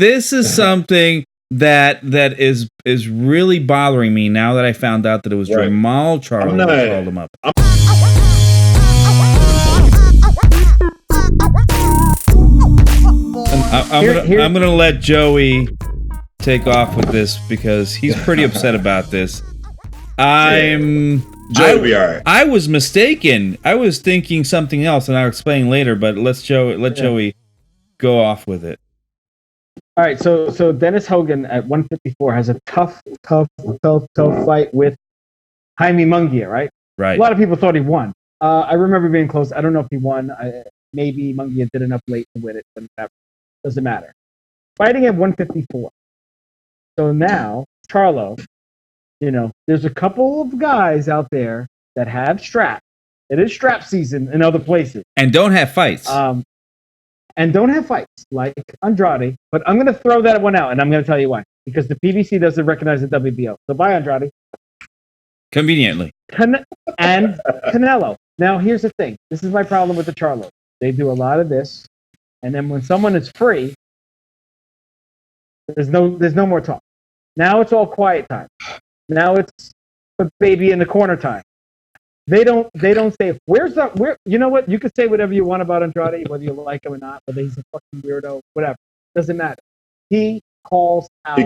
this is something that is really bothering me now that I found out that it was Jermall Charlo that called him up. I'm gonna let Joey take off with this because he's pretty upset about this. Joey will be all right. I was mistaken. I was thinking something else, and I'll explain later. But let Joey go off with it. All right. So Dennis Hogan at 154 has a tough fight with Jaime Munguia, right? Right. A lot of people thought he won. I remember being close. I don't know if he won. Maybe Munguia did enough late to win it, but that doesn't matter. Fighting at 154. So now Charlo. There's a couple of guys out there that have straps. It is strap season in other places. And don't have fights. Like Andrade. But I'm going to throw that one out, and I'm going to tell you why. Because the PBC doesn't recognize the WBO. So bye, Andrade. Conveniently. And Canelo. Now, here's the thing. This is my problem with the Charlo. They do a lot of this, and then when someone is free, there's no more talk. Now it's all quiet time. Now it's a baby in the corner time. They don't say where. You know what? You can say whatever you want about Andrade, whether you like him or not, whether he's a fucking weirdo, whatever. Doesn't matter. He calls out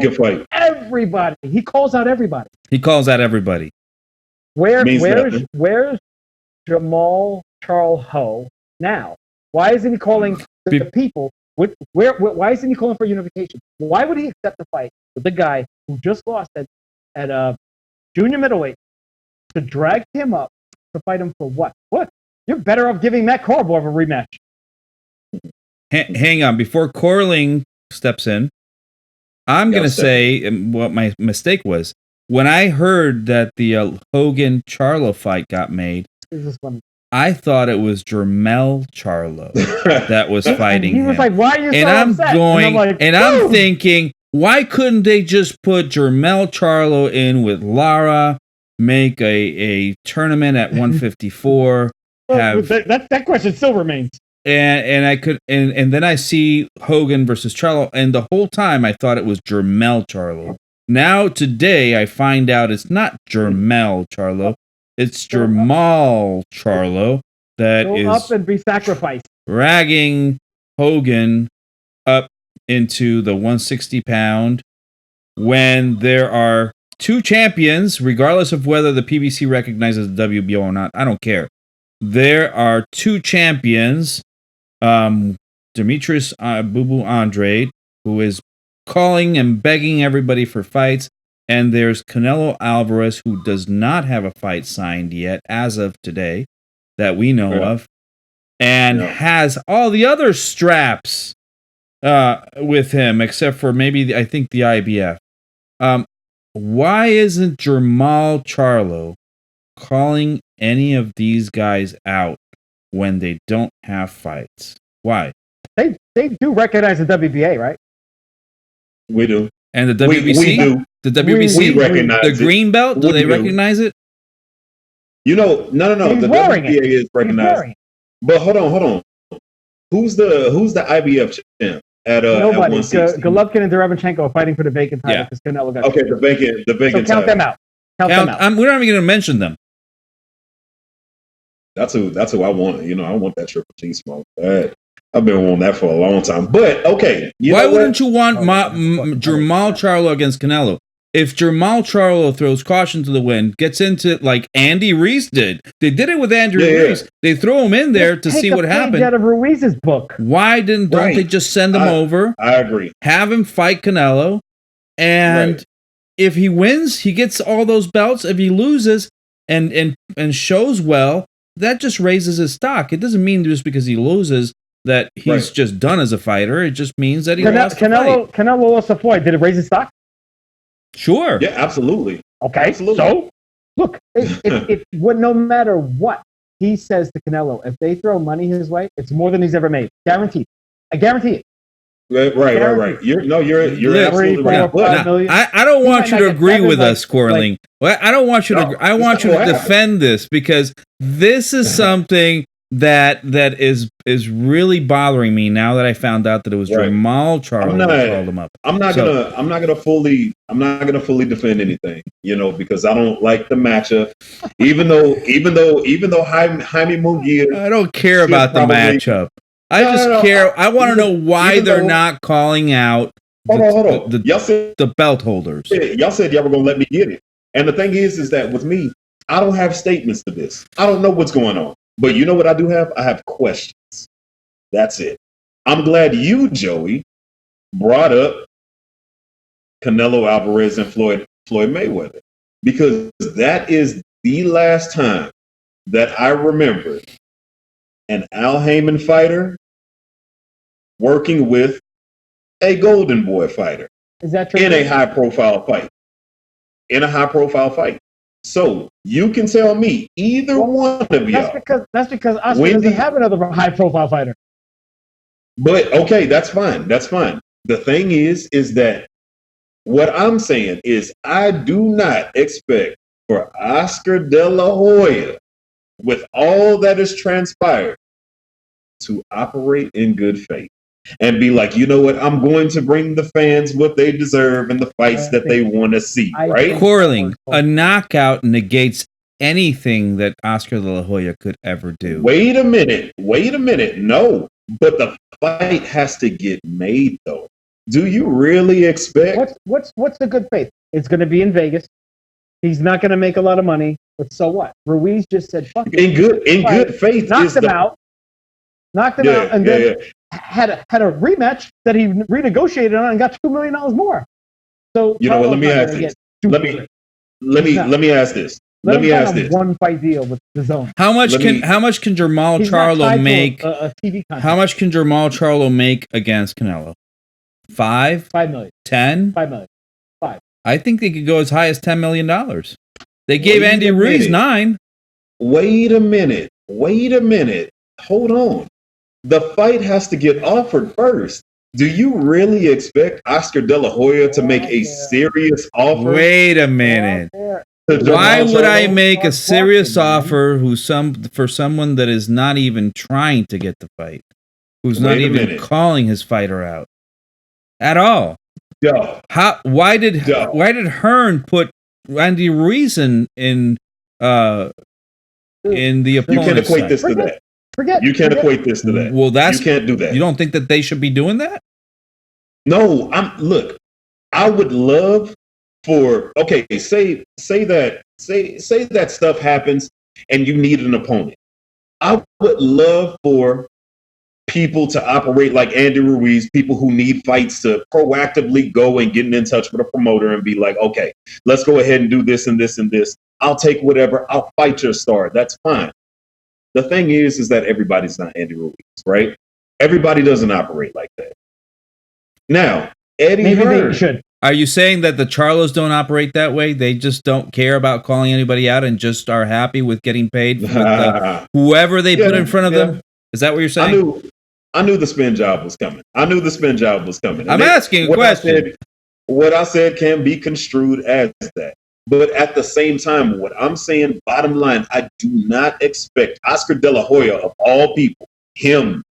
everybody. He calls out everybody. Where's Jermall Charlo now? Why isn't he calling the people? Why isn't he calling for unification? Why would he accept the fight with the guy who just lost at junior middleweight to drag him up to fight him for what? What? You're better off giving Matt Korobov a rematch. Hang on. Before Corling steps in, I'm going to say what my mistake was. When I heard that the Hogan-Charlo fight got made, I thought it was Jermall Charlo that was fighting him. He was like, why are you so upset? I'm thinking, why couldn't they just put Jermall Charlo in with Lara, make a tournament at 154? That question still remains. And I could and then I see Hogan versus Charlo, and the whole time I thought it was Jermall Charlo. Now today I find out it's not Jermall Charlo, it's Jermall Charlo that is up and be sacrificed, dragging Hogan up into the 160-pound when there are two champions, regardless of whether the PBC recognizes the WBO or not. I don't care. There are two champions, Demetrius Boo Andrade, who is calling and begging everybody for fights, and there's Canelo Alvarez, who does not have a fight signed yet as of today that we know of, and has all the other straps with him, except for maybe I think the IBF. Why isn't Jermall Charlo calling any of these guys out when they don't have fights? Why? They do recognize the WBA, right? We do. And the WBC? We do. The WBC? We recognize the green belt? Do they recognize it? No. The WBA is recognized. But hold on. Who's the IBF champ? Nobody. Golovkin and Derevchenko are fighting for the vacant title because Canelo got the vacant. So count them out. We're not even going to mention them. That's who I want. I want that Triple G smoke. I've been wanting that for a long time. But okay, why wouldn't you want Jermall Charlo against Canelo? If Jermall Charlo throws caution to the wind, gets into like Andy Ruiz did. They did it with Andy Ruiz. They throw him in there to see what happened. Out of Ruiz's book. Why don't they just send him over? I agree. Have him fight Canelo, and if he wins, he gets all those belts. If he loses and shows well, that just raises his stock. It doesn't mean just because he loses that he's just done as a fighter. It just means that he lost the fight. Canelo lost the fight. Did it raise his stock? Sure. Yeah, absolutely. Okay. Absolutely. So, look, no matter what he says to Canelo, if they throw money his way, it's more than he's ever made. Guaranteed. I guarantee it. Right. You're absolutely right. I don't want you to agree with us, Corling. I don't want you to. I want you to defend this because this is something that is really bothering me now that I found out that it was Jermall Charlo that called him up. I'm not gonna fully defend anything, because I don't like the matchup. Even though Jaime Munguia, I don't care about the matchup. I just care. I want to know why they're not calling out the belt holders. Y'all said y'all were gonna let me get it, and the thing is that with me, I don't have statements to this. I don't know what's going on. But you know what I do have? I have questions. That's it. I'm glad you, Joey, brought up Canelo Alvarez and Floyd Mayweather, because that is the last time that I remember an Al Heyman fighter working with a Golden Boy fighter. Is that true? In a high-profile fight. So you can tell me either one of y'all. That's because Oscar doesn't have another high-profile fighter. But okay, that's fine. That's fine. The thing is that what I'm saying is I do not expect for Oscar De La Hoya, with all that has transpired, to operate in good faith and be like, you know what, I'm going to bring the fans what they deserve and the fights that they want to see, right? Quarreling, a knockout negates anything that Oscar De La Hoya could ever do. Wait a minute. No, but the fight has to get made, though. Do you really expect? What's the good faith? It's going to be in Vegas. He's not going to make a lot of money, but so what? Ruiz just said, "Fuck it." In good faith, knocked him out, and then had a rematch that he renegotiated on and got $2 million more. So you know what? Let me ask this. Let me ask this. Let me ask this. One fight deal with the zone. How much can Jermall Charlo make? How much can Jermall Charlo make against Canelo? 5 million. 10? 5 million. 5. I think they could go as high as $10 million. They gave Andy Ruiz 9. Wait a minute. Hold on. The fight has to get offered first. Do you really expect Oscar De La Hoya to make a serious offer? Wait a minute. Why would I make a serious offer for someone that is not even trying to get the fight? Who's not even calling his fighter out at all? Yo. Why did Hearn put Andy Ruiz in the opponent's You can't equate this to that. You can't equate this to that. Well, you can't do that. You don't think that they should be doing that? No, look, I would love for say that stuff happens and you need an opponent. I would love for people to operate like Andy Ruiz, people who need fights, to proactively go and get in touch with a promoter and be like, okay, let's go ahead and do this and this and this. I'll take whatever. I'll fight your star. That's fine. The thing is that everybody's not Andy Ruiz, right? Everybody doesn't operate like that. Now, Eddie Hearn should. Are you saying that the Charlos don't operate that way? They just don't care about calling anybody out and just are happy with getting paid with whoever they put in front of them? Is that what you're saying? I knew the spin job was coming. I'm asking a question. What I said can be construed as that. But at the same time, what I'm saying, bottom line, I do not expect Oscar De La Hoya, of all people, him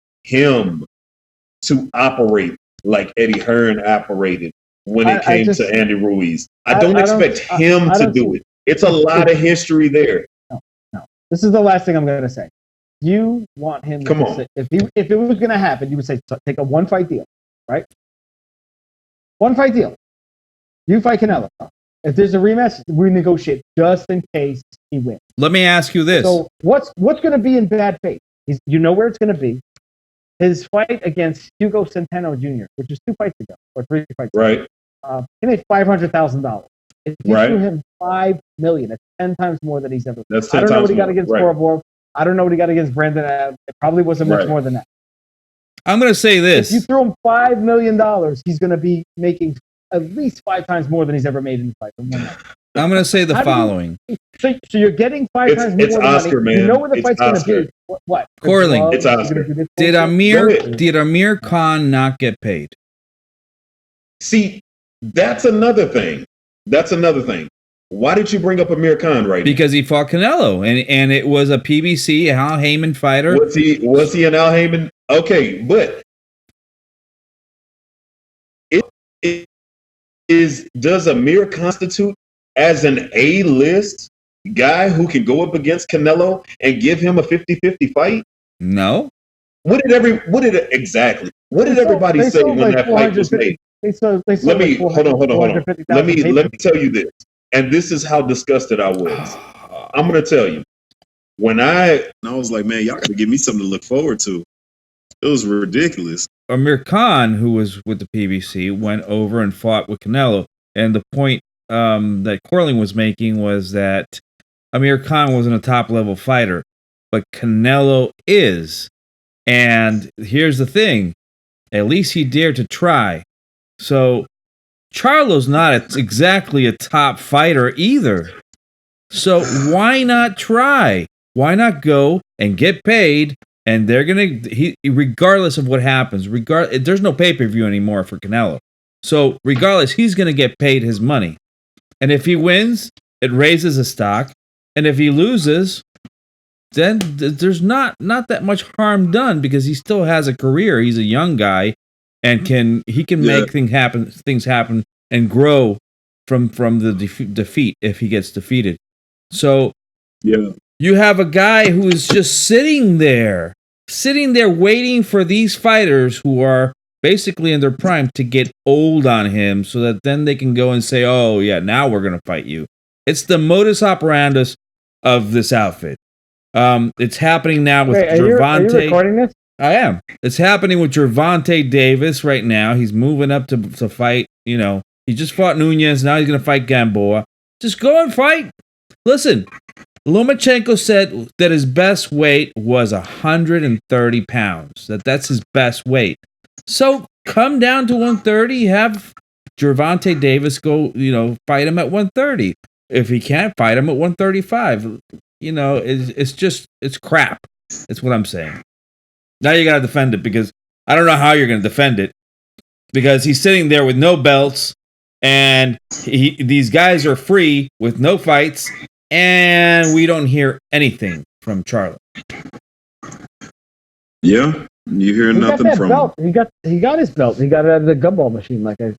to operate like Eddie Hearn operated when it came to Andy Ruiz. I don't expect him to do it. It's a lot of history there. No. This is the last thing I'm going to say. You want him to say, if it was going to happen, you would say, take a one-fight deal, right? One-fight deal. You fight Canelo. If there's a rematch, we negotiate just in case he wins. Let me ask you this. So what's going to be in bad faith? You know where it's going to be. His fight against Hugo Centeno Jr., which is 2 fights ago, or 3 fights ago. Right. He made $500,000. If you threw him $5 million, that's 10 times more than he's ever made. That's 10 times more. I don't know what he got against Borough. I don't know what he got against Brandon Adams. It probably wasn't much more than that. I'm going to say this. If you throw him $5 million, he's going to be making at least 5 times more than he's ever made in the fight. I'm going to say the following. So you're getting 5 times more Oscar, money. Man. You know where the fight's going to be. What? Corling. It's Oscar. Did Amir Khan not get paid? See, that's another thing. Why did you bring up Amir Khan right because he fought Canelo, and it was a PBC Al Heyman fighter. Was he an Al Heyman? Okay, but does Amir constitute as an A-list guy who can go up against Canelo and give him a 50-50 fight? No. What did everybody say when that fight was made? Let me hold on. Let me tell you this, and this is how disgusted I was. I'm gonna tell you. When I was like, man, y'all gotta give me something to look forward to. It was ridiculous. Amir Khan, who was with the PBC, went over and fought with Canelo. And the point that Corling was making was that Amir Khan wasn't a top-level fighter, but Canelo is. And here's the thing. At least he dared to try. So Charlo's not exactly a top fighter either. So why not try? Why not go and get paid? And they're regardless of what happens, there's no pay-per-view anymore for Canelo. So regardless, he's gonna get paid his money. And if he wins, it raises his stock. And if he loses, then there's not that much harm done because he still has a career. He's a young guy, and can make things happen and grow from the defeat if he gets defeated. So you have a guy who is just sitting there waiting for these fighters who are basically in their prime to get old on him so that then they can go and say, oh yeah, now we're going to fight you. It's the modus operandus of this outfit. It's happening now with Gervonta. Are you recording this? I am. It's happening with Gervonta Davis right now. He's moving up to fight. You know, he just fought Nunez. Now he's going to fight Gamboa. Just go and fight. Listen, Lomachenko said that his best weight was 130 pounds. That's his best weight. So come down to 130. Have Gervonta Davis go, fight him at 130. If he can't, fight him at 135. It's crap. That's what I'm saying. Now you got to defend it because I don't know how you're going to defend it because he's sitting there with no belts and these guys are free with no fights and we don't hear anything from Charlo. Yeah, you hear nothing from belt. He got his belt. He got it out of the gumball machine, like I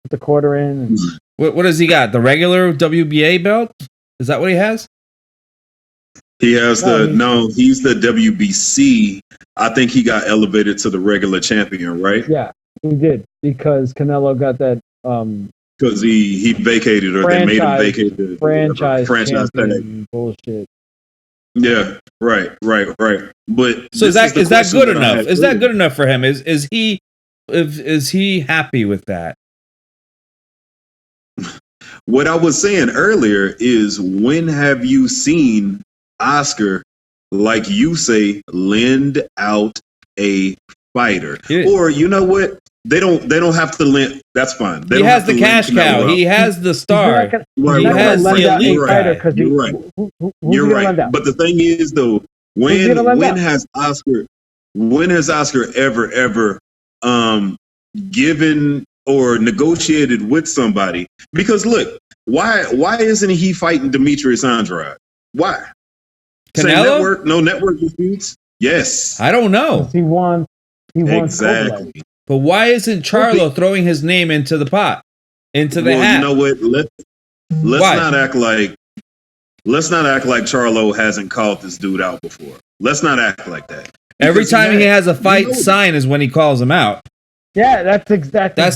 put the quarter in. And... What does he got? The regular WBA belt? Is that what he has? He has he's the WBC. I think he got elevated to the regular champion, right? Yeah, he did because Canelo got that. Because he vacated or they made him vacate the franchise tag. Bullshit. Yeah, right. But so is that good enough? Is that good enough for him? Is he happy with that? What I was saying earlier is, when have you seen Oscar, like you say, lend out a fighter? Or you know what? They don't have to lend. That's fine. He has the cash cow. He has the star. He has the elite fighter. You're right. But the thing is, though, when has Oscar ever given or negotiated with somebody? Because look, why isn't he fighting Demetrius Andrade? Why? Canelo? No network disputes. Yes. I don't know. He won. Exactly. Kovalev. But why isn't Charlo throwing his name into the pot, into the hat? You know what? Let's not act like Charlo hasn't called this dude out before. Let's not act like that. Every time he has a fight sign is when he calls him out. Yeah, that's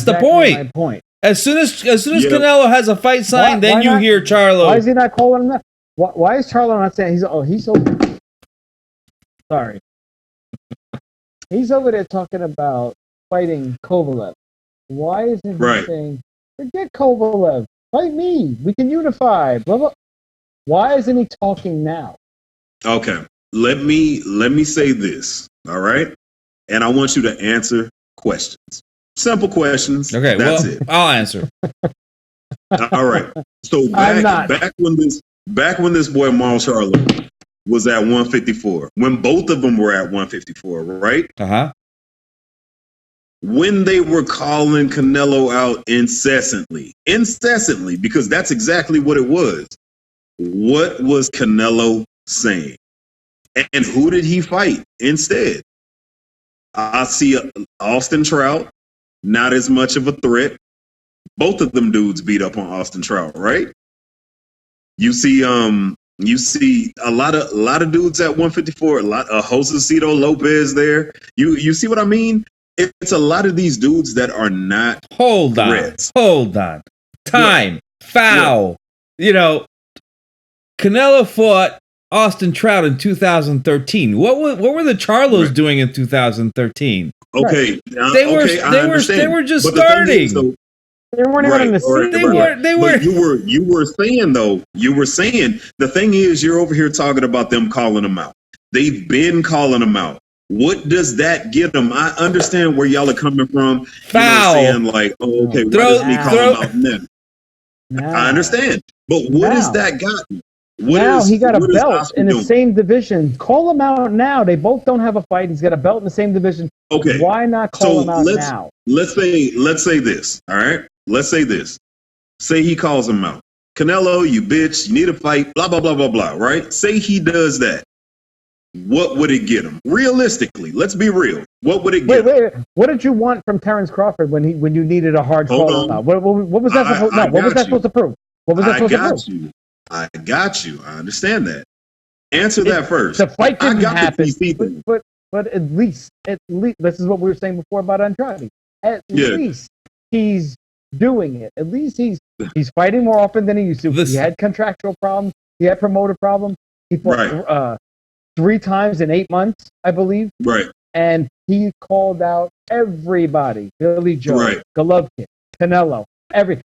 the point. My point. As soon as Canelo has a fight sign, then you hear Charlo. Why is he not calling him that? Why is Charlo not saying he's so sorry? He's over there talking about fighting Kovalev. Why isn't he saying, forget Kovalev, fight me, we can unify, blah blah? Why isn't he talking now? Okay, let me say this, all right? And I want you to answer questions. Simple questions. Okay, that's it. I'll answer. All right. So back when this boy Jermall Charlo was at 154, when both of them were at 154, right? Uh-huh. when they were calling Canelo out incessantly, because that's exactly what it was. What was Canelo saying? And who did he fight instead? I see Austin Trout, not as much of a threat. Both of them dudes beat up on Austin Trout, right? You see a lot of dudes at 154, a lot of Josecito Lopez there. You see what I mean? It's a lot of these dudes that are not threats. Hold on. Time. Foul. Yeah. Canelo fought Austin Trout in 2013. What were the Charlos doing in 2013? Okay. They were just starting. They weren't even on the scene. They were. But you were saying the thing is, you're over here talking about them calling them out. They've been calling them out. What does that get them? I understand where y'all are coming from. Foul. Saying like, oh, okay, why doesn't he call them out then? I understand. But what has that gotten? He got a belt in the same division. Call him out now. They both don't have a fight. He's got a belt in the same division. Okay. Why not call him out now? Let's say this. All right. Let's say this. Say he calls him out. Canelo, you bitch, you need a fight, blah, blah, blah, blah, blah, right? Say he does that. What would it get him? Realistically, let's be real. What would it get him? Wait. What did you want from Terrence Crawford when you needed a hard call out? What was that supposed to What was that supposed to prove? What was that supposed to prove? I got you. I understand that. Answer that first. The fight didn't happen. But at least this is what we were saying before about Andrade. At least he's doing it. At least he's fighting more often than he used to. He had contractual problems. He had promoter problems. He fought 3 times in 8 months, I believe. Right. And he called out everybody. Billy Joe, Golovkin, Canelo.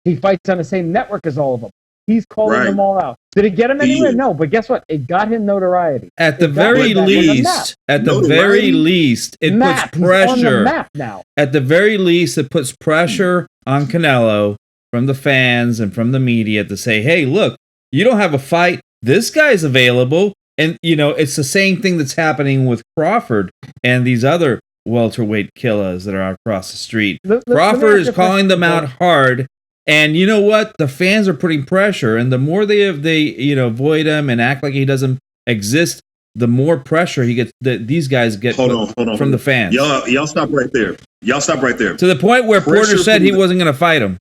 He fights on the same network as all of them. He's calling them all out. Did it get him anywhere? No, but guess what? It got him notoriety. At the very least, it puts pressure. He's on the map now. At the very least, it puts pressure on Canelo from the fans and from the media to say, hey, look, you don't have a fight. This guy's available. And, it's the same thing that's happening with Crawford and these other welterweight killers that are across the street. Crawford is calling them out hard. And you know what? The fans are putting pressure, and the more they avoid him and act like he doesn't exist, the more pressure he gets. These guys get from the fans. Y'all stop right there. To the point where Porter said he wasn't going to fight him.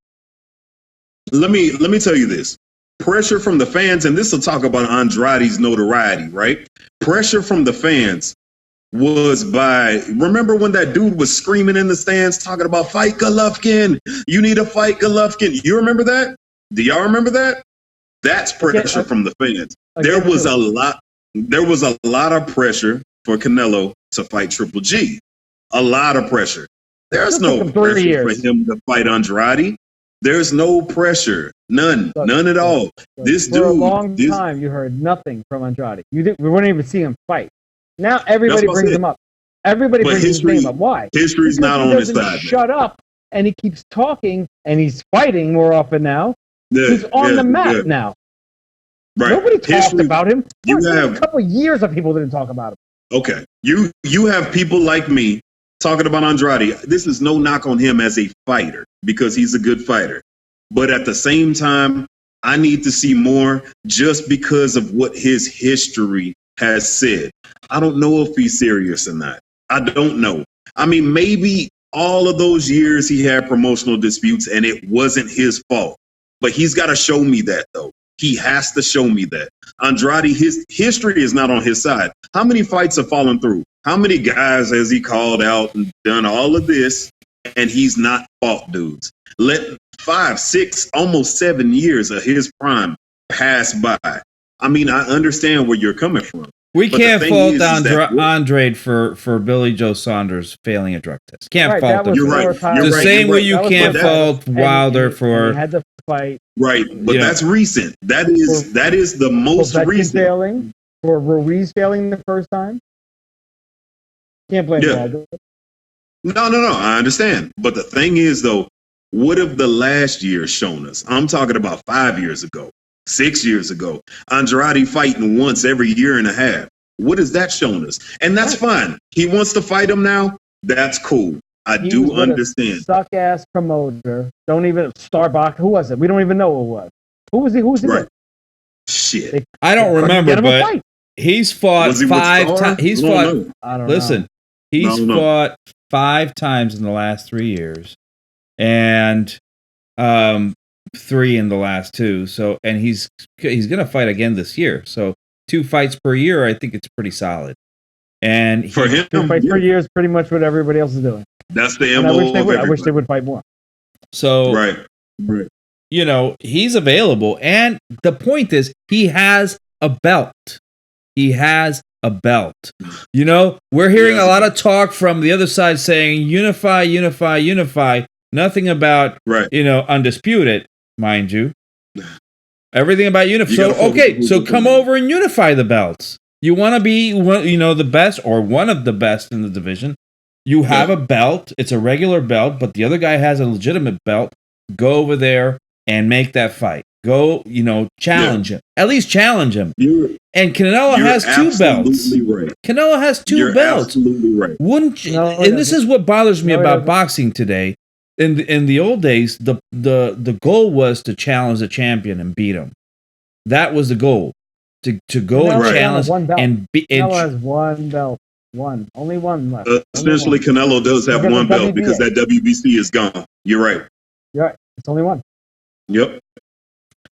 Let me tell you this: pressure from the fans, and this will talk about Andrade's notoriety, right? Pressure from the fans was remember when that dude was screaming in the stands talking about fight Golovkin, you need to fight Golovkin. You remember that? Do y'all remember that? That's pressure from the fans. There was a lot of pressure for Canelo to fight Triple G. A lot of pressure. There's no pressure for him to fight Andrade. There's no pressure. None at all. For a long time you heard nothing from Andrade. We wouldn't even see him fight. Now everybody brings him up. Everybody brings his name up. Why? History's not on his side. Shut up, and he keeps talking, and he's fighting more often now. He's on the map now. Right. Nobody talked about him. A couple of years of people didn't talk about him. Okay. You have people like me talking about Andrade. This is no knock on him as a fighter because he's a good fighter. But at the same time, I need to see more just because of what his history has said. I don't know if he's serious or not. I don't know. I mean, maybe all of those years he had promotional disputes and it wasn't his fault. But he's got to show me that, though. He has to show me that. Andrade, his history is not on his side. How many fights have fallen through? How many guys has he called out and done all of this and he's not fought dudes? Let 5, 6, almost 7 years of his prime pass by. I mean, I understand where you're coming from. We can't fault Andrade for Billy Joe Saunders failing a drug test. Can't fault him. You're right. The same way you can't fault Wilder for. He had the fight. Right, but that's recent. That is the most recent. Failing, for Ruiz failing the first time. Can't blame Wilder. No. I understand. But the thing is, though, what have the last year shown us? I'm talking about 5 years ago. 6 years ago, Andrade fighting once every year and a half. What has that shown us? And that's fine. He wants to fight him now. That's cool. I do understand. Suck ass promoter. Don't even Starbucks. Who was it? We don't even know who it was. Who was he? Who was he? Right. With? Shit. I don't remember, but he's fought 5 times. He's fought. I don't listen, know. He's fought 5 times in the last 3 years, and 3 in the last 2. So, and he's gonna fight again this year. So 2 fights per year, I think it's pretty solid. And for him, 2 fights per year is pretty much what everybody else is doing. That's the MO. I wish they would fight more. So right. You know, he's available, and the point is, he has a belt. He has a belt. You know, we're hearing a lot of talk from the other side saying unify, unify, unify. Nothing about you know, undisputed, mind you. Everything about unify. So okay, so come over and unify the belts. You want to be, you know, the best or one of the best in the division. You have a belt. It's a regular belt, but the other guy has a legitimate belt. Go over there and make that fight. Go, you know, challenge him. At least challenge him. And Canelo has 2 belts. Right. Canelo has 2 belts. Absolutely right. Wouldn't you? And this is what bothers me about boxing today. In the old days, the goal was to challenge the champion and beat him. That was the goal. To go and challenge and beat. Canelo has 1 belt. Only one left. Essentially, Canelo does have 1 belt because that WBC is gone. You're right. You're right. It's only 1. Yep.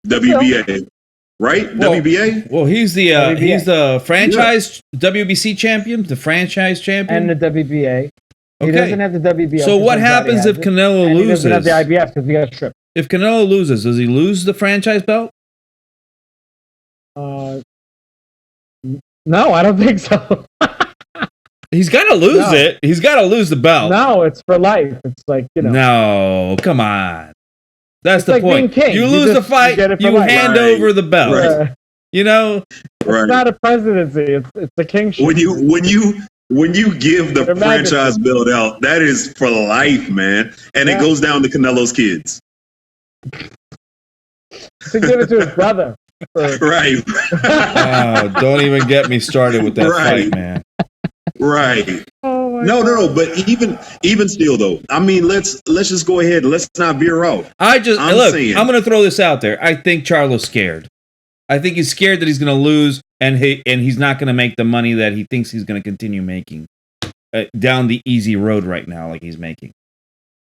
WBA. Right? Well, WBA? Well, he's the franchise WBC champion, the franchise champion. And the WBA. He doesn't have the WBA. So what happens if Canelo loses? He doesn't have the IBF because he got stripped. If Canelo loses, does he lose the franchise belt? No, I don't think so. He's got to lose it. He's got to lose the belt. No, it's for life. It's like, you know. No, come on. That's the like point. You lose the fight, you hand over the belt. Right. You know, it's not a presidency. It's a kingship. When you give the franchise belt out, that is for life, man, and it goes down to Canelo's kids. To give it to his brother. Right. Don't even get me started with that fight, man. Right. Oh my God. But even still though, I mean, let's just go ahead. Let's not veer off. I'm going to throw this out there. I think Charlo's scared. I think he's scared that he's going to lose, and he's not going to make the money that he thinks he's going to continue making down the easy road right now, like he's making.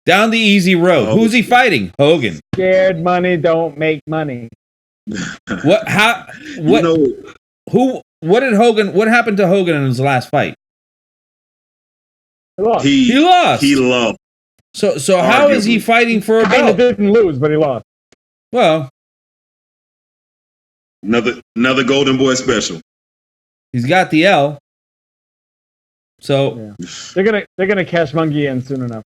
Down the easy road. Who's he fighting? Hogan. Scared money don't make money. What happened to Hogan in his last fight? He lost. He lost. So how is he fighting for a belt? He didn't lose, but he lost. Well, another Golden Boy special. He's got the L. So they're gonna cash Mungie in soon enough.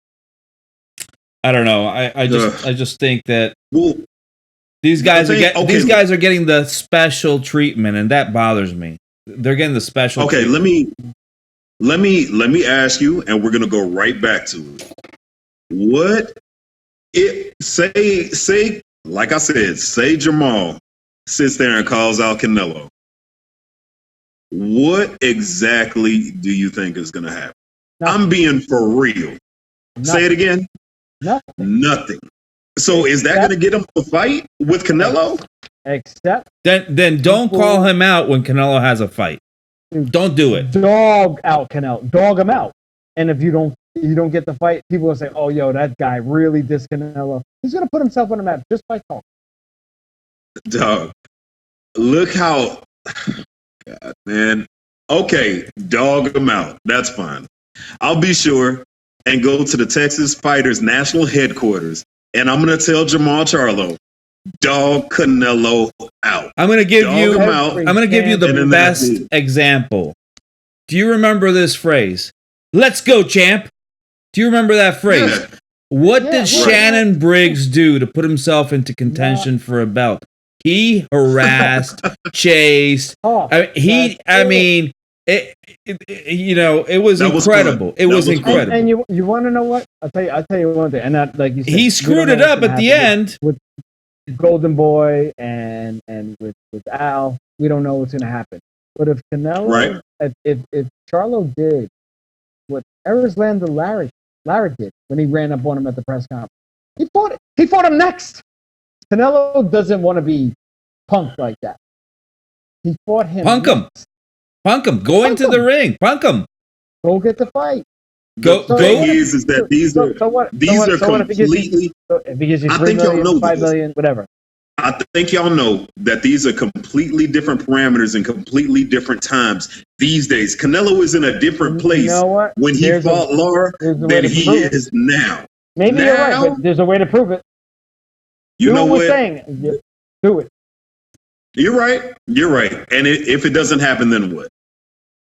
I don't know. I just think that these guys are getting the special treatment, and that bothers me. They're getting the special. Okay, treatment. let me ask you, and we're gonna go right back to it. What it say like I said, say Jermall sits there and calls out Canelo. What exactly do you think is gonna happen? Nothing. I'm being for real. Nothing. Say it again. Nothing. So is that gonna get him to fight with Canelo? Except then don't call him out when Canelo has a fight. Don't do it. Dog out Canelo. Dog him out. And if you don't get the fight, people will say, "Oh, yo, that guy really dissed Canelo." He's gonna put himself on the map just by talking. Dog, look how, God, man. Okay, dog him out. That's fine. I'll be sure and go to the Texas Fighters National Headquarters, and I'm gonna tell Jermall Charlo, dog Canelo out. I'm gonna give dog you. Him out, I'm gonna give you the best example. Do you remember this phrase? "Let's go, champ." Do you remember that phrase? Yeah. What did Shannon Briggs do to put himself into contention for a belt? He harassed, chased. It was incredible. It was incredible. And you want to know what? I'll tell you one thing. And that, like you said, he screwed it up at the end with Golden Boy and with Al. We don't know what's going to happen. But if Canelo, if Charlo did what Erislandy Larry Lara did when he ran up on him at the press conference. He fought it. He fought him next. Canelo doesn't want to be punked like that. He fought him. Punk him. Punk him. Go into the ring. Punk him. Go get the fight. The thing is that these are completely. If he gives you I 3 think y'all million, know 5 this. million, whatever. I think y'all know that these are completely different parameters and completely different times these days. Canelo is in a different place You know what? when he fought Lara than he is now. Maybe you're right, but there's a way to prove it. You know what? Saying. Do it. You're right. You're right. And if it doesn't happen, then what?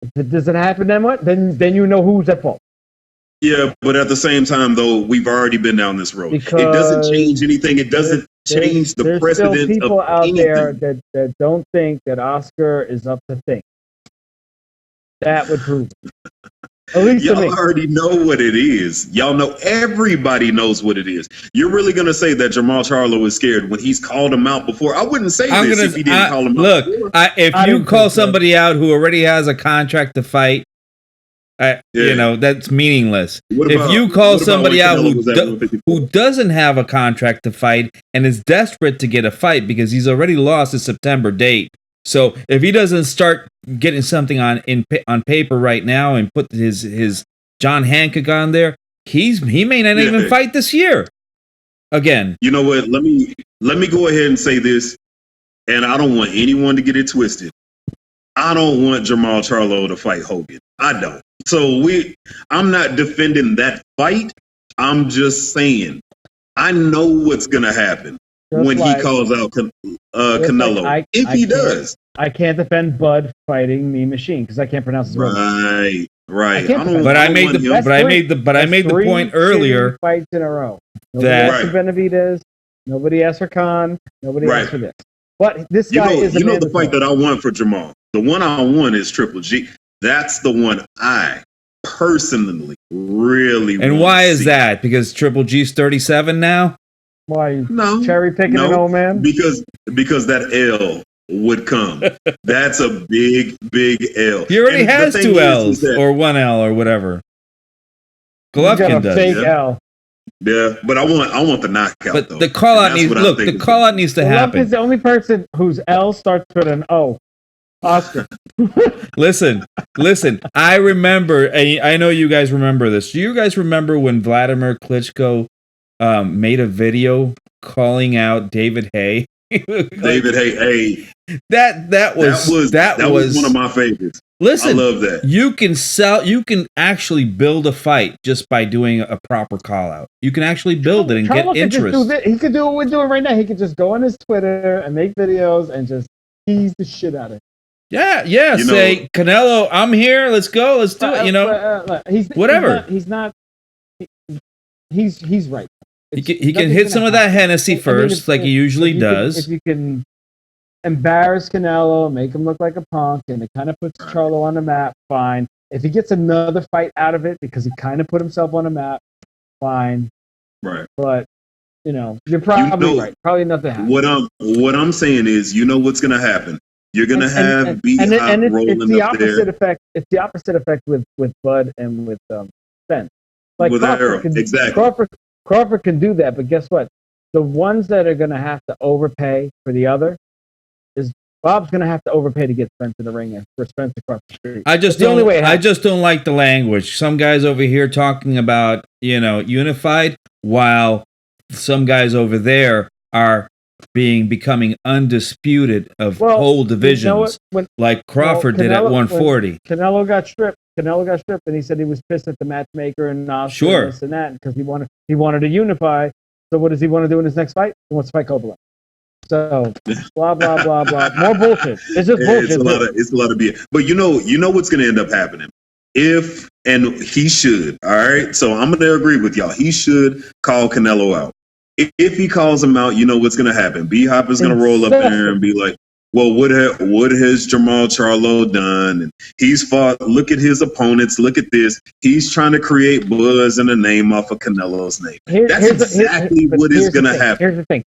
If it doesn't happen, then what? Then you know who's at fault. Yeah, but at the same time, though, we've already been down this road. Because it doesn't change anything. It doesn't change the precedent. There's still people of out anything. there that don't think that Oscar is up to things. That would prove it. At least y'all already know what it is. Y'all know, everybody knows what it is. You're really going to say that Jermall Charlo is scared when he's called him out before? I wouldn't say this if he didn't call him out. Look, if you call somebody out who already has a contract to fight, you know, that's meaningless. If you call somebody out who doesn't have a contract to fight and is desperate to get a fight because he's already lost his September date, so if he doesn't start getting something on paper right now and put his John Hancock on there, he may not even fight this year. Again, you know what? Let me go ahead and say this, and I don't want anyone to get it twisted. I don't want Jermall Charlo to fight Hogan. I don't. So I'm not defending that fight. I'm just saying I know what's gonna happen when he calls out Canelo. If he does, I can't defend Bud fighting Mean Machine because I can't pronounce his name. Right. But I made the point earlier. Fights in a row. Nobody asked for Benavidez. Nobody asked for Khan. Nobody asked for this. But this guy is. You know the fight that I want for Jermall. The one I want is Triple G. That's the one I personally really want. And why is that? Because Triple G's 37 now? Why? No. Cherry picking an old man? Because that L would come. That's a big L. He already has 2 L's or 1 L or whatever. Golovkin does. Fake L. Yeah, but I want the knockout. But though. the call out needs to happen. Is the only person whose L starts with an O. Oscar. Listen. I remember. I know you guys remember this. Do you guys remember when Vladimir Klitschko made a video calling out David Haye? David Haye. That was one of my favorites. Listen, I love that. You can actually build a fight just by doing a proper call out. You can actually build it and get interest. He could do what we're doing right now. He could just go on his Twitter and make videos and just tease the shit out of it. Yeah. Say, Canelo, I'm here. Let's go. Let's do it. Whatever. He's right. He can hit some of that Hennessy first, like he usually does. If you can embarrass Canelo, make him look like a punk, and it kind of puts Charlo on the map, fine. If he gets another fight out of it because he kind of put himself on the map, fine. Right. But you're probably right. Probably nothing happens. What I'm saying is, you know what's going to happen. You're going to have B-Hop rolling it's the up opposite there. effect. It's the opposite effect with Bud and with Spence. Like with Arrow, exactly. Crawford can do that, but guess what? The ones that are going to have to overpay for the other is Bob's going to have to overpay to get Spence in the ring and for Spence across the street. I just don't like the language. Some guys over here talking about unified, while some guys over there are becoming undisputed of whole divisions, like Crawford did at 140. Canelo got stripped, and he said he was pissed at the matchmaker and Oscar and this and that because he wanted to unify. So what does he want to do in his next fight? He wants to fight Kovalev. So blah blah blah blah. More bullshit. It's just bullshit. It's a lot of BS. But you know what's going to end up happening. And he should. All right. So I'm going to agree with y'all. He should call Canelo out. If he calls him out, you know what's going to happen. B-Hop is going to roll up there and be like, well, what has Jermall Charlo done? And he's fought. Look at his opponents. Look at this. He's trying to create buzz and a name off of Canelo's name. That's exactly what is going to happen. Here's the thing.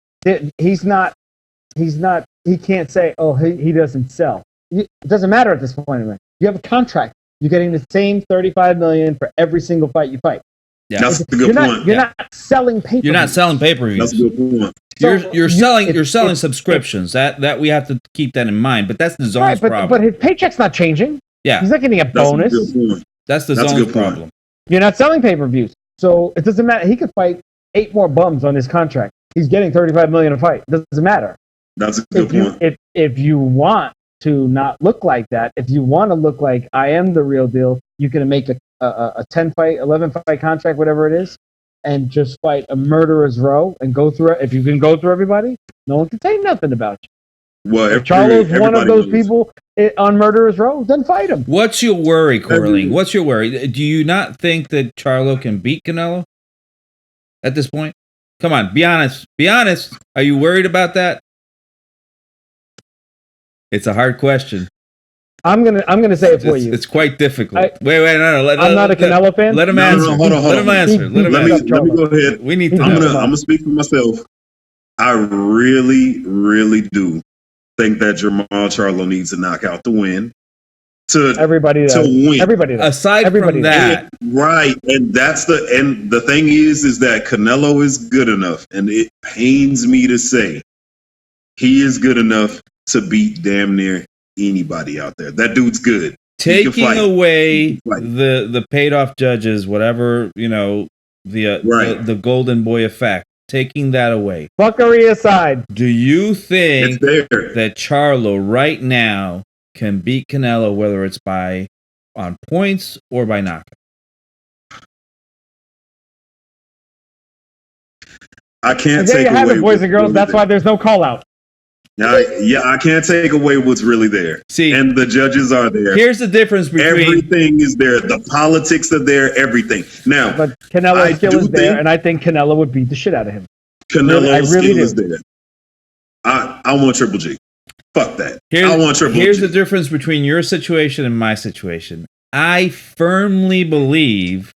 He can't say, oh, he doesn't sell. It doesn't matter at this point. You have a contract. You're getting the same $35 million for every single fight you fight. Yeah, that's a good point. You're not selling paper. You're not selling pay-per-views. That's a good point. You're selling subscriptions. That we have to keep that in mind. But that's the zone's problem. But his paycheck's not changing. Yeah, he's not getting a bonus. That's the zone's problem. You're not selling pay-per-views, so it doesn't matter. He could fight 8 more bums on his contract. He's getting $35 million a fight. It doesnn matter. That's a good point. If you want to not look like that, if you want to look like I am the real deal, you can make a 10-fight, 11-fight contract, whatever it is, and just fight a murderer's row and go through it. If you can go through everybody, no one can say nothing about you. Well, if Charlo's one of those people on murderer's row, then fight him. What's your worry, Corleen? What's your worry? Do you not think that Charlo can beat Canelo at this point? Come on, be honest. Be honest. Are you worried about that? It's a hard question. I'm gonna say it for you. It's quite difficult. Wait, no. I'm not a Canelo fan. Let him answer. Hold on. Let him answer. Let me go ahead. We need to. I'm gonna speak for myself. I really, really do think that Jermall Charlo needs to knock out the win. Everybody to win. Everybody does. Aside from that, right? And the thing is that Canelo is good enough, and it pains me to say he is good enough to beat damn near anybody out there. That dude's good. Taking away the paid off judges, whatever, the golden boy effect, taking that away. Fuckery aside. Do you think that Charlo right now can beat Canelo, whether it's on points or by knockout? I can't take away. There you have it, boys and girls. Really that's why there's no call out. I can't take away what's really there. See, and the judges are there. Here's the difference between everything is there. The politics are there. Everything. Now, but Canelo's skill is there, and I think Canelo would beat the shit out of him. Canelo's skill is there. I want Triple G. Fuck that. I want Triple G. Here's the difference between your situation and my situation. I firmly believe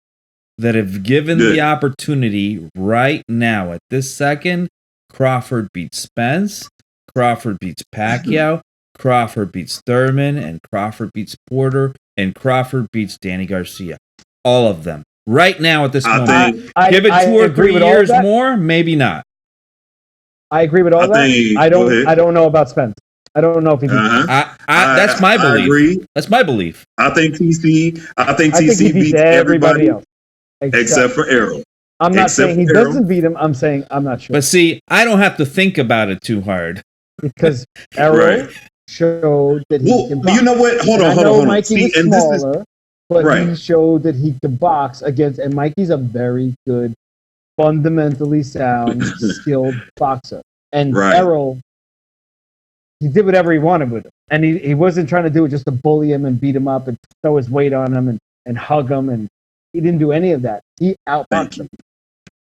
that if given the opportunity right now, at this second, Crawford beats Spence, Crawford beats Pacquiao, Crawford beats Thurman, and Crawford beats Porter, and Crawford beats Danny Garcia. All of them. Right now at this moment. Give it 2 or 3 years more, maybe not. I agree with all that. I don't know about Spence. I don't know if he beats that's my belief. I agree. That's my belief. I think TC beats everybody else. Except for Errol. I'm not saying he doesn't beat him. I'm saying I'm not sure. But see, I don't have to think about it too hard. Because Errol showed that he can box. You know what? Hold on. Mikey was smaller, but he showed that he could box against, and Mikey's a very good, fundamentally sound, skilled boxer. And Errol, he did whatever he wanted with him. And he wasn't trying to do it just to bully him and beat him up and throw his weight on him and hug him. And he didn't do any of that. He outboxed him.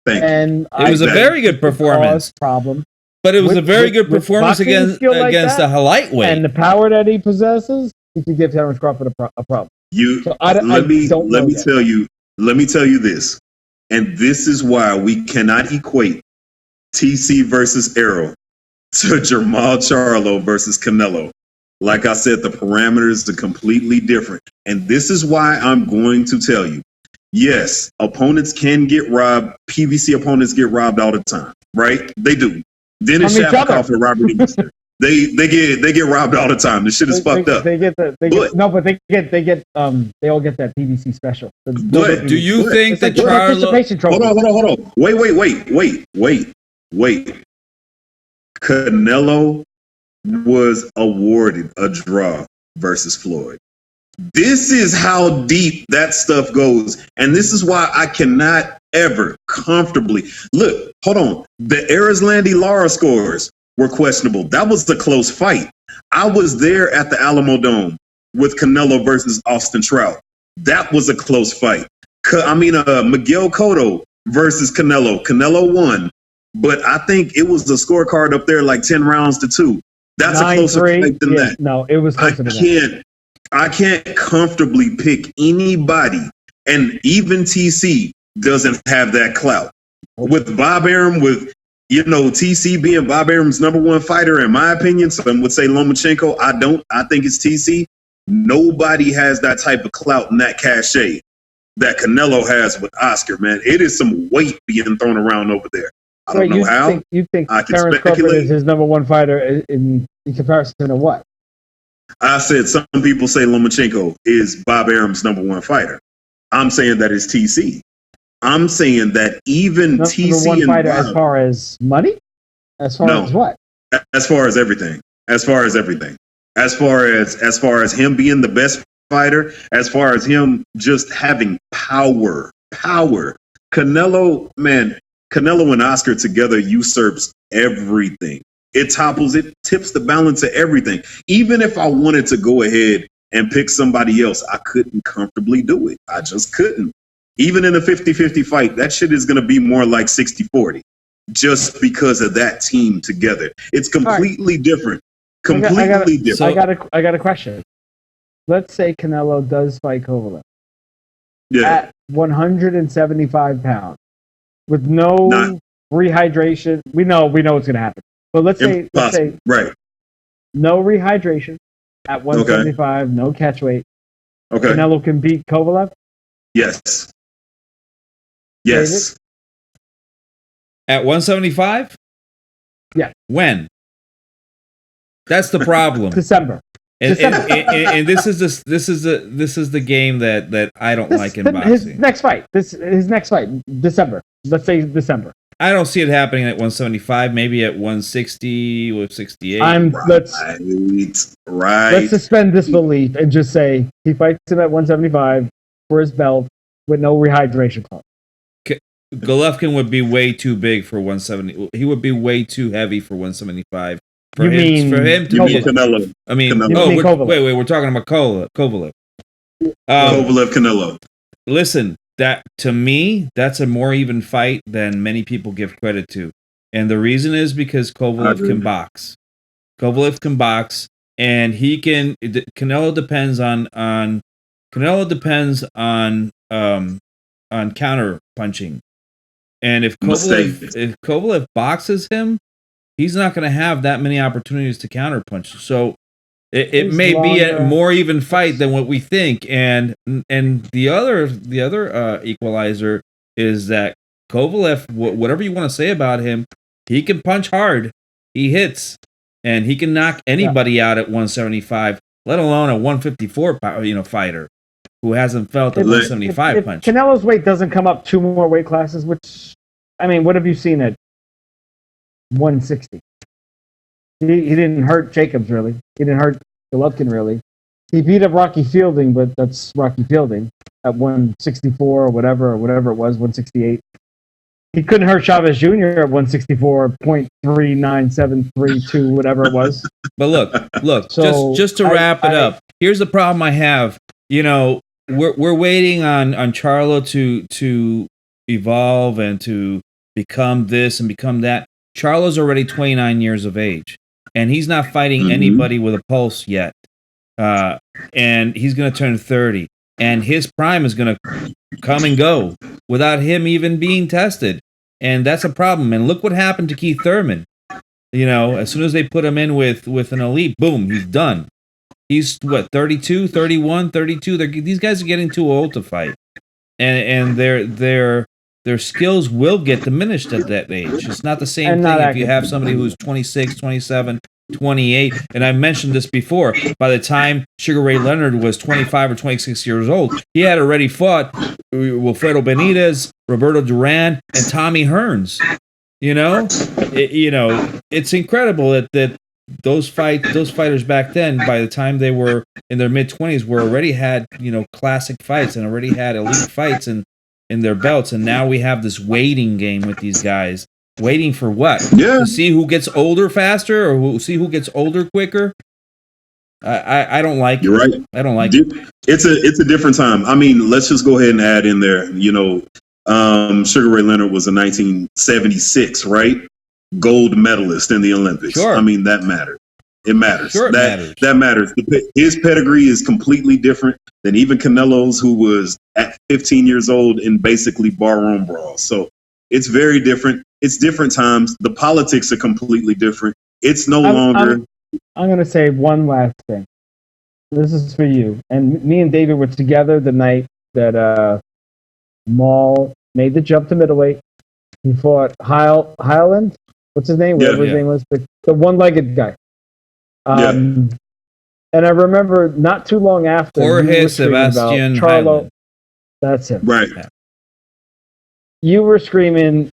And it was a very good performance. But it was a very good performance against a lightweight. And the power that he possesses, he could give Terrence Crawford a problem. Let me tell you this. And this is why we cannot equate TC versus Errol to Jermall Charlo versus Canelo. Like I said, the parameters are completely different. And this is why I'm going to tell you, yes, opponents can get robbed. PBC opponents get robbed all the time, right? They do. Dennis Shapovalov and Robert Easter. They get robbed all the time. This shit is fucked up. They all get that PBC special. But do you think that Charlo? Hold on. Wait. Canelo was awarded a draw versus Floyd. This is how deep that stuff goes. And this is why I cannot ever comfortably look. Hold on. The Erislandy Lara scores were questionable. That was the close fight. I was there at the Alamo Dome with Canelo versus Austin Trout. That was a close fight. Miguel Cotto versus Canelo. Canelo won. But I think it was the scorecard up there like 10 rounds to 2. That's a closer fight than that. No, it was closer than that. I can't comfortably pick anybody, and even TC doesn't have that clout. With Bob Arum, TC being Bob Arum's #1 fighter, in my opinion, some would say Lomachenko. I think it's TC. Nobody has that type of clout and that cachet that Canelo has with Oscar, man. It is some weight being thrown around over there. I don't know how. You think I can Terrence Crawford speculate. is his number one fighter in comparison to what? I said some people say Lomachenko is Bob Arum's number one fighter. I'm saying that it's TC. I'm saying that even Number TC one and fighter Bob, as far as money? As far as what? As far as everything. As far as everything. As far as him being the best fighter, as far as him just having power. Canelo and Oscar together usurps everything. It tips the balance of everything. Even if I wanted to go ahead and pick somebody else, I couldn't comfortably do it. I just couldn't. Even in a 50-50 fight, that shit is going to be more like 60-40 just because of that team together. It's completely different. Completely different. I got a question. Let's say Canelo does fight Kovalev at 175 pounds with no rehydration. We know what's going to happen. But let's say right. No rehydration at 175, no catch weight. Okay. Canelo can beat Kovalev? Yes. David? At 175? Yeah. When? That's the problem. December. And this is the game that I don't like in boxing. His next fight, December. Let's say December. I don't see it happening at 175. Maybe at 160 or 68. Let's suspend disbelief and just say he fights him at 175 for his belt with no rehydration clause. Golovkin would be way too big for 170. He would be way too heavy for 175. For him to be Canelo? I mean, wait, we're talking about Kovalev. Kovalev, Canelo. Listen, that to me, that's a more even fight than many people give credit to, and the reason is because Kovalev can box. Kovalev can box, and he can. Canelo depends on counter punching, and if Kovalev boxes him, he's not going to have that many opportunities to counter punch. So it may be a more even fight than what we think. And the other equalizer is that Kovalev, whatever you want to say about him, he can punch hard. He hits, and he can knock anybody out at 175, let alone a 154 fighter who hasn't felt the 175 punch. Canelo's weight doesn't come up two more weight classes, which, I mean, what have you seen at 160? He didn't hurt Jacobs, really. He didn't hurt Golovkin, really. He beat up Rocky Fielding, but that's Rocky Fielding at 164 or whatever it was, 168. He couldn't hurt Chavez Jr. at 164.39732, whatever it was. But look, so just to wrap it up, here's the problem I have. You know, we're waiting on Charlo to evolve and to become this and become that. Charlo's already 29 years of age, and he's not fighting anybody with a pulse yet. And he's going to turn 30, and his prime is going to come and go without him even being tested. And that's a problem. And look what happened to Keith Thurman. You know, as soon as they put him in with an elite, boom, he's done. He's, 32, 31, 32? These guys are getting too old to fight. And their skills will get diminished at that age. It's not the same thing if you have somebody who's 26, 27, 28. And I mentioned this before. By the time Sugar Ray Leonard was 25 or 26 years old, he had already fought Wilfredo Benitez, Roberto Duran, and Tommy Hearns. You know, it's incredible that those fighters back then, by the time they were in their mid-20s, already had classic fights and already had elite fights in their belts, and now we have this waiting game with these guys. Waiting for what? Yeah. To see who gets older faster, or see who gets older quicker. I don't like. You're right. I don't like it. It's a different time. I mean, let's just go ahead and add in there. Sugar Ray Leonard was a 1976, right? Gold medalist in the Olympics. Sure. I mean, that matters. It matters. Sure, matters. That matters. His pedigree is completely different than even Canelo's, who was at 15 years old in basically barroom brawls. So it's very different. It's different times. The politics are completely different. It's no longer. I'm going to say one last thing. This is for you. And me and David were together the night that Maul made the jump to middleweight. He fought Highland. What's his name? Whatever his name was. The one-legged guy. And I remember not too long after Jorge Sebastian Charlo. Highland. That's him. Right. You were screaming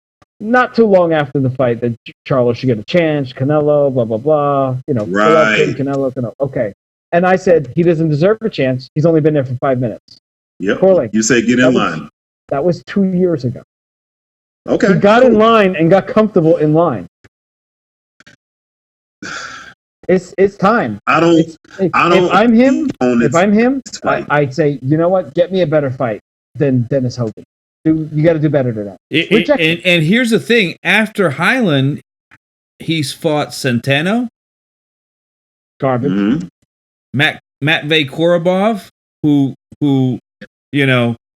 not too long after the fight that Charlo should get a chance. Canelo, blah blah blah. Right. Canelo. Okay. And I said he doesn't deserve a chance. He's only been there for 5 minutes. Yep. Corley, You say get in line. That was 2 years ago. Okay. He got in line and got comfortable in line. It's time. If I'm him, I'd say, you know what? Get me a better fight than Dennis Hogan. You got to do better than that. And here's the thing: after Highland, he's fought Centeno, garbage. Mm-hmm. Matvey Korobov, who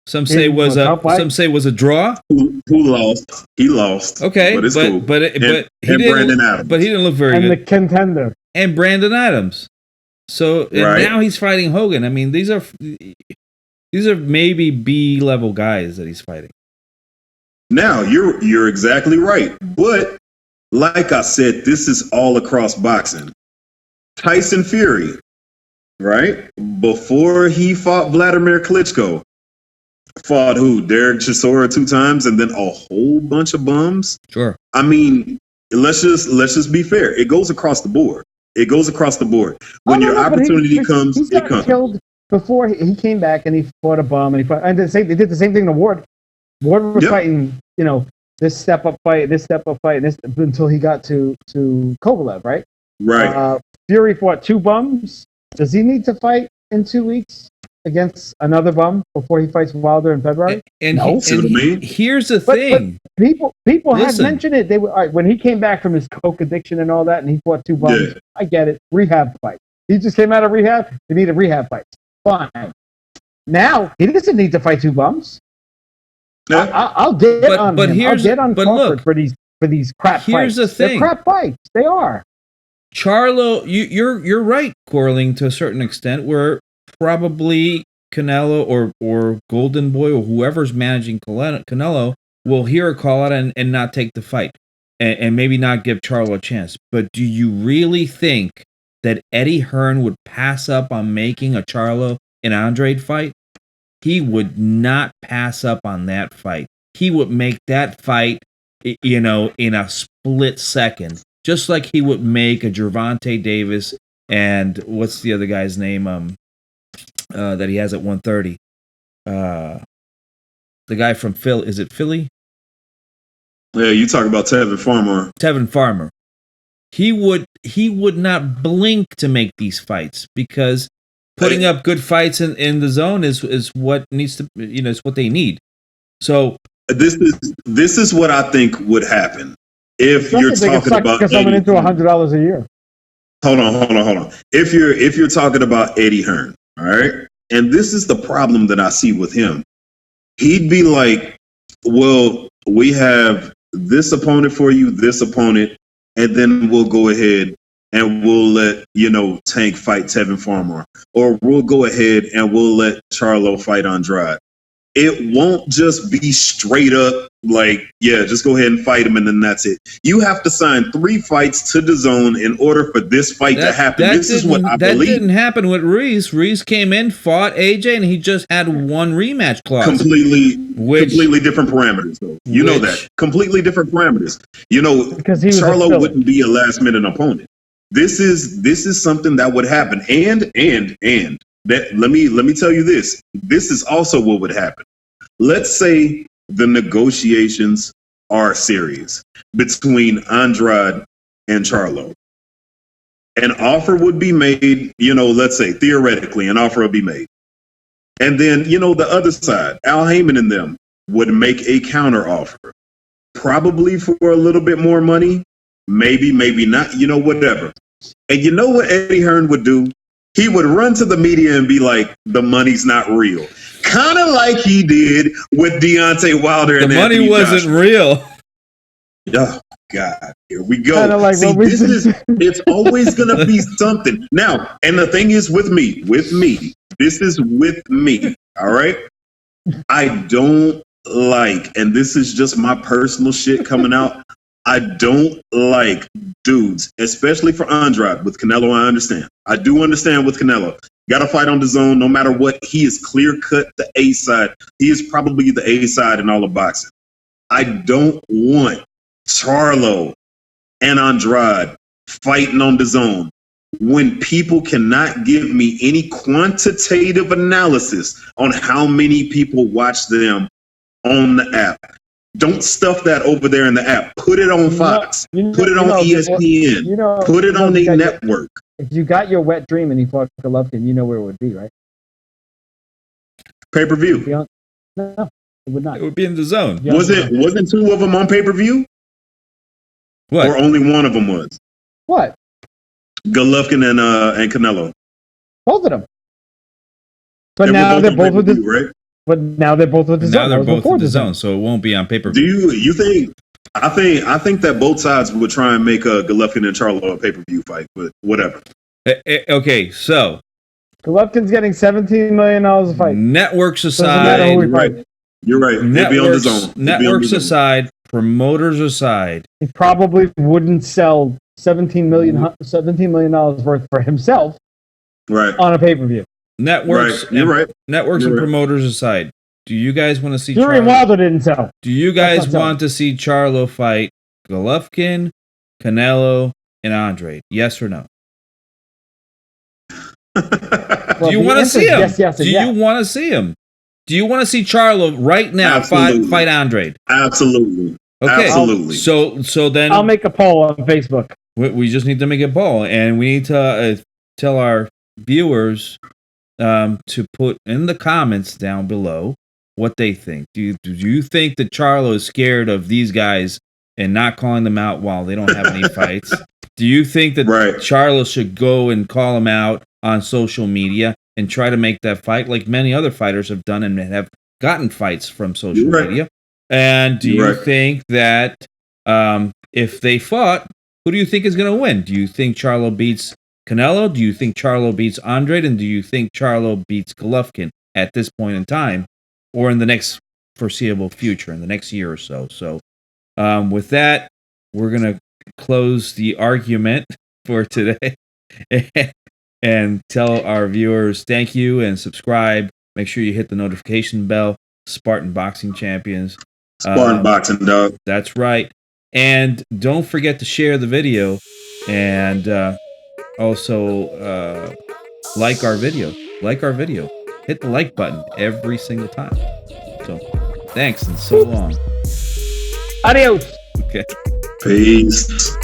some say was a draw. Who lost? He lost. Okay, but it's cool. But he didn't. Brandon Adams. But he didn't look very good. And the contender. And Brandon Adams. So now he's fighting Hogan. I mean, these are maybe B-level guys that he's fighting. Now you're exactly right. But like I said, this is all across boxing. Tyson Fury, right? Before he fought Vladimir Klitschko, fought who? Derek Chisora 2 times, and then a whole bunch of bums. Sure. I mean, let's just be fair. It goes across the board. When your opportunity comes, it comes. Killed before he came back and he fought a bum and they did the same thing to Ward. Ward was fighting, this step up fight, until he got to Kovalev, right? Right. Fury fought 2 bums. Does he need to fight in 2 weeks against another bum before he fights Wilder in February? Here's the thing. People have mentioned it. They were when he came back from his coke addiction and all that, and he fought 2 bums. Yeah. I get it. Rehab fight. He just came out of rehab. He needed rehab fights. Fine. Now he doesn't need to fight 2 bums. Yeah. I'll get on Crawford for these crap fights. Here's the thing. They're crap fights. They are. Charlo, you're right, Corling, to a certain extent, where probably Canelo or Golden Boy or whoever's managing Canelo will hear a call out and not take the fight and maybe not give Charlo a chance. But do you really think that Eddie Hearn would pass up on making a Charlo and Andrade fight? He would not pass up on that fight. He would make that fight, in a split second. Just like he would make a Gervonta Davis and what's the other guy's name that he has at 130? The guy from Philly. Is it Philly? Yeah, you talk about Tevin Farmer. Tevin Farmer. He would not blink to make these fights because putting up good fights in the zone is what needs to is what they need. So this is what I think would happen. If you're talking about coming into $100 a year. Hold on. If you're talking about Eddie Hearn, all right, and this is the problem that I see with him, he'd be like, "Well, we have this opponent for you, this opponent, and then we'll go ahead and we'll let Tank fight Tevin Farmer, or we'll go ahead and we'll let Charlo fight Andrade." It won't just be straight up like, yeah, just go ahead and fight him and then that's it. You have to sign 3 fights to the zone in order for this fight to happen. This is what I believe. That didn't happen with Reese. Reese came in, fought AJ, and he just had 1 rematch clause. Completely different parameters, though. You know that. Completely different parameters. Because Charlo wouldn't be a last-minute opponent. This is something that would happen. And that let me tell you this. This is also what would happen. Let's say the negotiations are serious between Andrade and Charlo. An offer would be made, let's say theoretically an offer would be made. And then, the other side, Al Heyman and them would make a counter offer. Probably for a little bit more money, maybe not, whatever. And you know what Eddie Hearn would do? He would run to the media and be like, the money's not real. Kind of like he did with Deontay Wilder. The money wasn't real. Oh, God. Here we go. Like see, it's always going to be something. Now, and the thing is with me, this is with me, all right? I don't like, and this is just my personal shit coming out. I don't like dudes, especially for Andrade. With Canelo, I understand. I do understand with Canelo. Got to fight on the zone no matter what. He is clear cut the A side. He is probably the A side in all of boxing. I don't want Charlo and Andrade fighting on the zone when people cannot give me any quantitative analysis on how many people watch them on the app. Don't stuff that over there in the app. Put it on Fox. Put it on ESPN. Put it on the network. If you got your wet dream and he fought Golovkin, you know where it would be, right? Pay-per-view. No, it would not. It would be in the zone. Wasn't two of them on pay-per-view? What? Or only one of them was? What? Golovkin and Canelo. Both of them. But now they're both with the right? But now they're both with the zone. Now they're both with the zone, so it won't be on pay-per-view. Do you think? I think that both sides would try and make a Golovkin and Charlo a pay-per-view fight, but whatever. Okay, so Golovkin's getting $17 million a fight. Networks aside, You're right. It'd be on the zone. Networks aside, promoters aside, he probably wouldn't sell $17 million worth for himself, right, on a pay-per-view. Networks, right. You're right. Networks You're and right. promoters aside, do you guys want to see Fury and Wilder didn't sell. Do you guys want to see Charlo fight Golovkin, Canelo, and Andrade? Yes or no? Do you want to see him? Yes, Do you want to see him? Do you want to see Charlo right now fight Andrade? Absolutely. Okay. Absolutely. So then I'll make a poll on Facebook. We just need to make a poll, and we need to tell our viewers to put in the comments down below what they think. Do you think that Charlo is scared of these guys and not calling them out while they don't have any fights? Do you think that Charlo should go and call him out on social media and try to make that fight like many other fighters have done and have gotten fights from social media? And do you think that if they fought, who do you think is going to win? Do you think Charlo beats Canelo? Do you think Charlo beats Andrade? And do you think Charlo beats Golovkin at this point in time or in the next foreseeable future, in the next year or so? So with that, we're going to close the argument for today and tell our viewers thank you and subscribe. Make sure you hit the notification bell. Spartan Boxing Champions. Spartan Boxing, dog. That's right. And don't forget to share the video and also like our video. Hit the like button every single time. So thanks and so long. Adios. Okay. Peace.